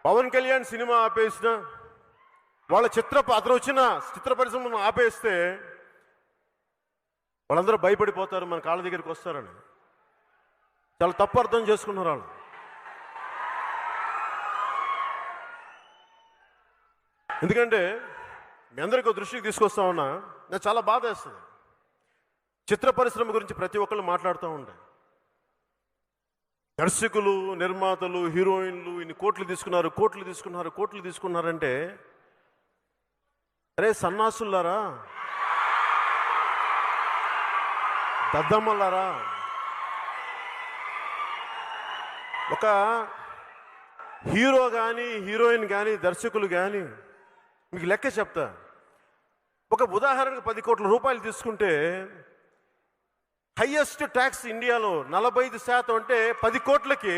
Pawan Kalyan cinema ఆపేసిన వాళ్ళ అతను వచ్చిన చిత్ర పరిశ్రమను ఆపేస్తే వాళ్ళందరూ భయపడిపోతారు, మన కాళ్ళ దగ్గరికి వస్తారని. చాలా తప్పు అర్థం చేసుకున్నారు వాళ్ళు. ఎందుకంటే మీ అందరికీ దృష్టికి తీసుకొస్తా ఉన్నా, నాకు చాలా బాధ వేస్తుంది. చిత్ర పరిశ్రమ గురించి ప్రతి ఒక్కళ్ళు మాట్లాడుతూ ఉంటాయి. దర్శకులు, నిర్మాతలు, హీరోయిన్లు ఇన్ని కోట్లు తీసుకున్నారంటే అరే సన్నాసులారా, దద్దమ్మలారా, ఒక హీరో కానీ హీరోయిన్ కానీ దర్శకులు కానీ మీకు లెక్క చెప్తా. ఒక ఉదాహరణకు 10 కోట్ల రూపాయలు తీసుకుంటే హైయెస్ట్ ట్యాక్స్ ఇండియాలో 45% అంటే 10 కోట్లకి